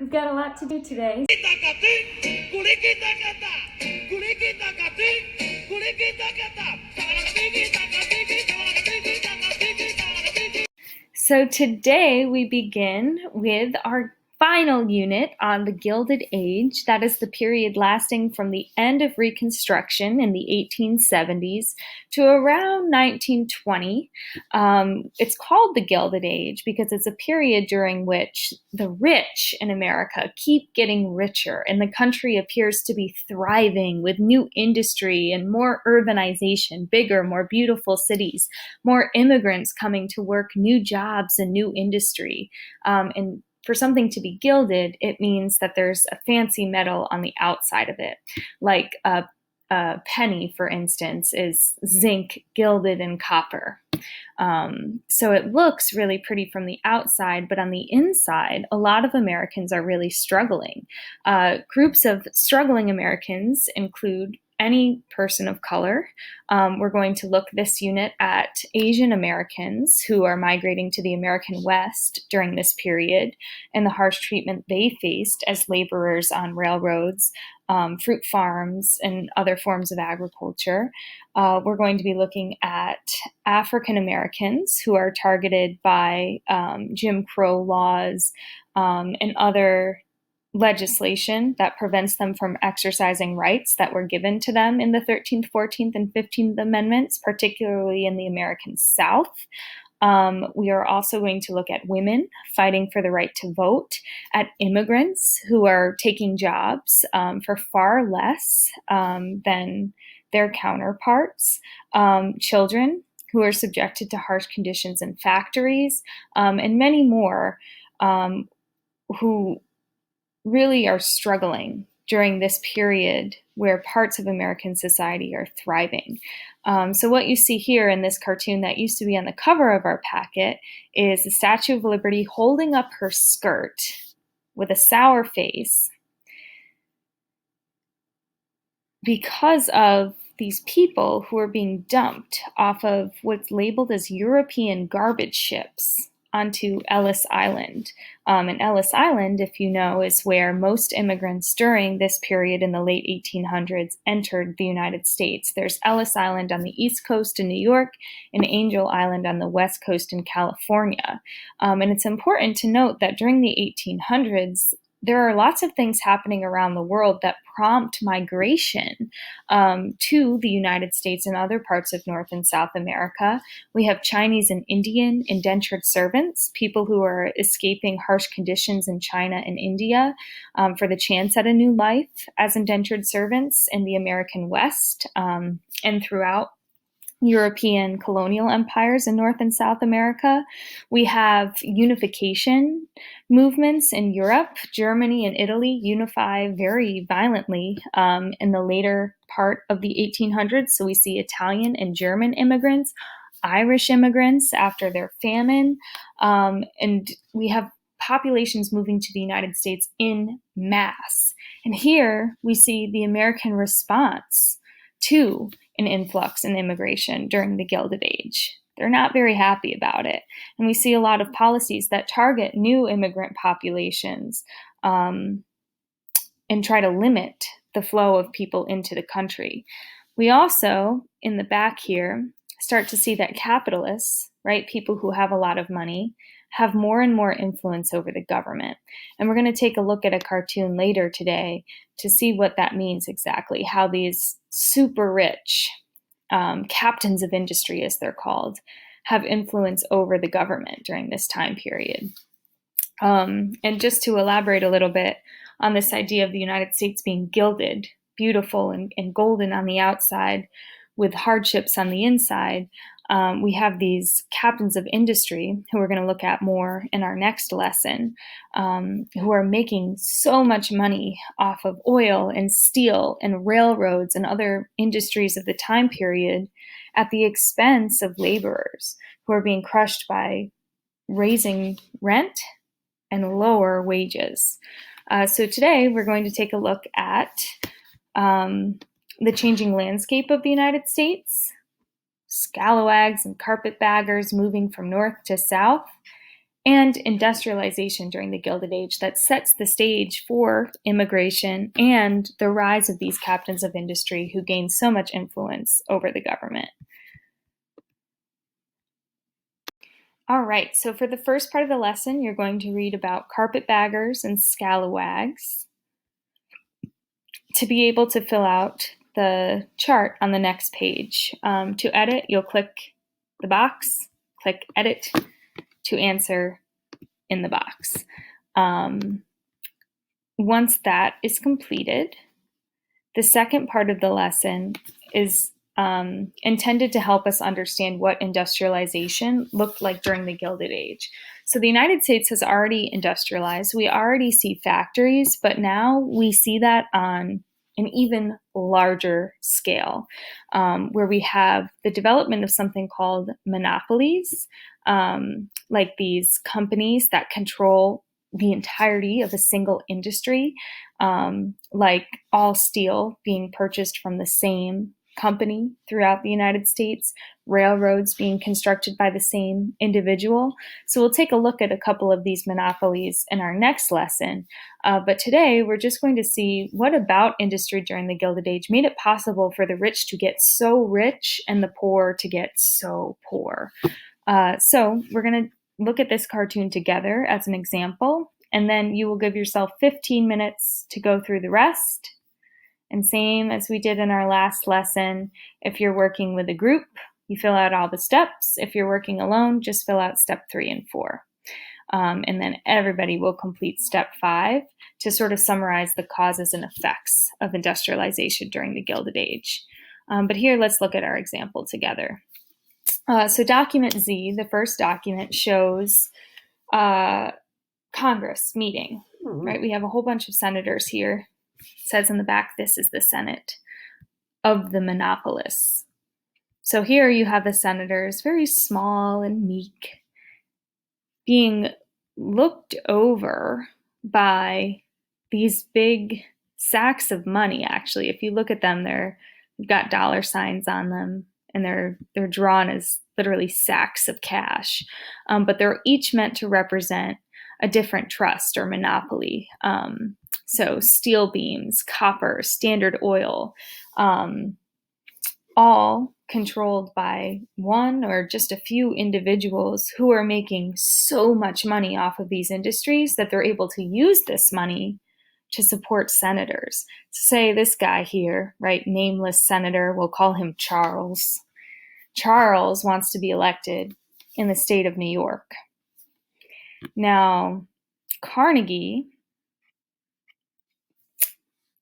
We've got a lot to do today. So today we begin with our final unit on the Gilded Age. That is the period lasting from the end of Reconstruction in the 1870s to around 1920. It's called the Gilded Age because it's a period during which the rich in America keep getting richer and the country appears to be thriving with new industry and more urbanization, bigger, more beautiful cities, more immigrants coming to work new jobs and new industry. And for something to be gilded, it means that there's a fancy metal on the outside of it. Like a penny, for instance, is zinc gilded in copper. So it looks really pretty from the outside, but on the inside, a lot of Americans are really struggling. Groups of struggling Americans include any person of color. We're going to look this unit at Asian Americans who are migrating to the American West during this period and the harsh treatment they faced as laborers on railroads, fruit farms, and other forms of agriculture. We're going to be looking at African Americans who are targeted by Jim Crow laws and other legislation that prevents them from exercising rights that were given to them in the 13th, 14th, and 15th Amendments, particularly in the American South. We are also going to look at women fighting for the right to vote, at immigrants who are taking jobs for far less than their counterparts, children who are subjected to harsh conditions in factories, and many more who really are struggling during this period where parts of American society are thriving. So what you see here in this cartoon that used to be on the cover of our packet is the Statue of Liberty holding up her skirt with a sour face because of these people who are being dumped off of what's labeled as European garbage ships onto Ellis Island. And Ellis Island, if you know, is where most immigrants during this period in the late 1800s entered the United States. There's Ellis Island on the East Coast in New York and Angel Island on the West Coast in California. And it's important to note that during the 1800s, there are lots of things happening around the world that prompt migration to the United States and other parts of North and South America. We have Chinese and Indian indentured servants, people who are escaping harsh conditions in China and India for the chance at a new life as indentured servants in the American West and throughout European colonial empires in North and South America. We have unification movements in Europe. Germany and Italy unify very violently in the later part of the 1800s. So we see Italian and German immigrants, Irish immigrants after their famine, and we have populations moving to the United States in mass. And here we see the American response to an influx in immigration during the Gilded Age. They're not very happy about it. And we see a lot of policies that target new immigrant populations and try to limit the flow of people into the country. We also, in the back here, start to see that capitalists, right, people who have a lot of money, have more and more influence over the government. And we're going to take a look at a cartoon later today to see what that means exactly, how these super rich captains of industry, as they're called, have influence over the government during this time period. And just to elaborate a little bit on this idea of the United States being gilded, beautiful and golden on the outside, with hardships on the inside, we have these captains of industry, who we're going to look at more in our next lesson, who are making so much money off of oil and steel and railroads and other industries of the time period at the expense of laborers who are being crushed by raising rent and lower wages. So today we're going to take a look at the changing landscape of the United States, scalawags and carpetbaggers moving from north to south, and industrialization during the Gilded Age that sets the stage for immigration and the rise of these captains of industry who gain so much influence over the government. All right, so for the first part of the lesson, you're going to read about carpetbaggers and scalawags. To be able to fill out the chart on the next page, to edit, you'll click the box, click Edit to answer in the box. Once that is completed, the second part of the lesson is intended to help us understand what industrialization looked like during the Gilded Age. So the United States has already industrialized. We already see factories, but now we see that on an even larger scale, where we have the development of something called monopolies, like these companies that control the entirety of a single industry, like all steel being purchased from the same company throughout the United States, railroads being constructed by the same individual. So we'll take a look at a couple of these monopolies in our next lesson. But today we're just going to see what about industry during the Gilded Age made it possible for the rich to get so rich and the poor to get so poor. So we're going to look at this cartoon together as an example, and then you will give yourself 15 minutes to go through the rest. And same as we did in our last lesson, if you're working with a group, you fill out all the steps. If you're working alone, just fill out step 3 and 4. And then everybody will complete step 5 to sort of summarize the causes and effects of industrialization during the Gilded Age. But here, let's look at our example together. So document Z, the first document, shows Congress meeting, right? We have a whole bunch of senators here. It says in the back, this is the Senate of the monopolists. So here you have the senators, very small and meek, being looked over by these big sacks of money. Actually, if you look at them, they've got dollar signs on them, and they're drawn as literally sacks of cash. But they're each meant to represent a different trust or monopoly. So steel beams, copper, Standard Oil, all controlled by one or just a few individuals who are making so much money off of these industries that they're able to use this money to support senators. Say this guy here, right, nameless senator, we'll call him Charles. Charles wants to be elected in the state of New York. Now, Carnegie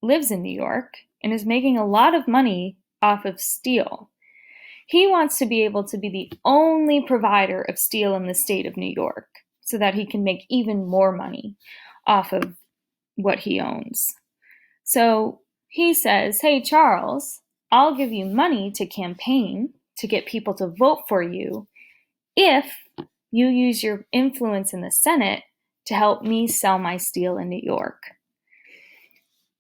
lives in New York and is making a lot of money off of steel. He wants to be able to be the only provider of steel in the state of New York so that he can make even more money off of what he owns. So he says, hey, Charles, I'll give you money to campaign to get people to vote for you if you use your influence in the Senate to help me sell my steel in New York.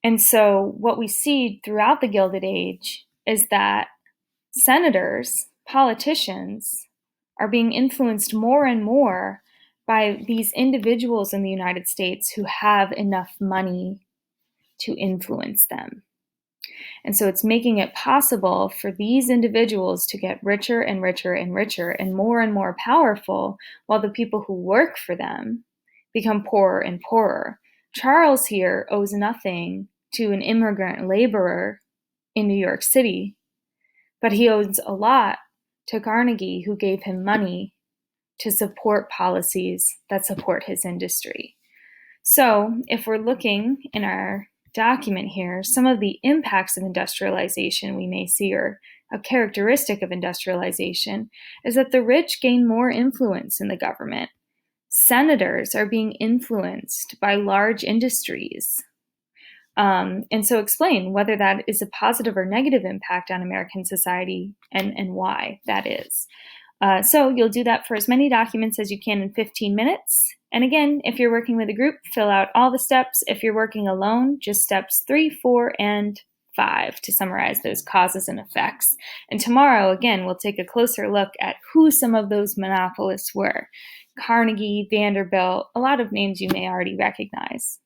And so what we see throughout the Gilded Age is that senators, politicians, are being influenced more and more by these individuals in the United States who have enough money to influence them. And so it's making it possible for these individuals to get richer and richer and richer and more powerful, while the people who work for them become poorer and poorer. Charles here owes nothing to an immigrant laborer in New York City, but he owes a lot to Carnegie, who gave him money to support policies that support his industry. So if we're looking in our document here, some of the impacts of industrialization we may see, or a characteristic of industrialization, is that the rich gain more influence in the government. Senators are being influenced by large industries. And so explain whether that is a positive or negative impact on American society and why that is. So you'll do that for as many documents as you can in 15 minutes. And again, if you're working with a group, fill out all the steps. If you're working alone, just steps 3, 4, and 5 to summarize those causes and effects. And tomorrow, again, we'll take a closer look at who some of those monopolists were. Carnegie, Vanderbilt, a lot of names you may already recognize.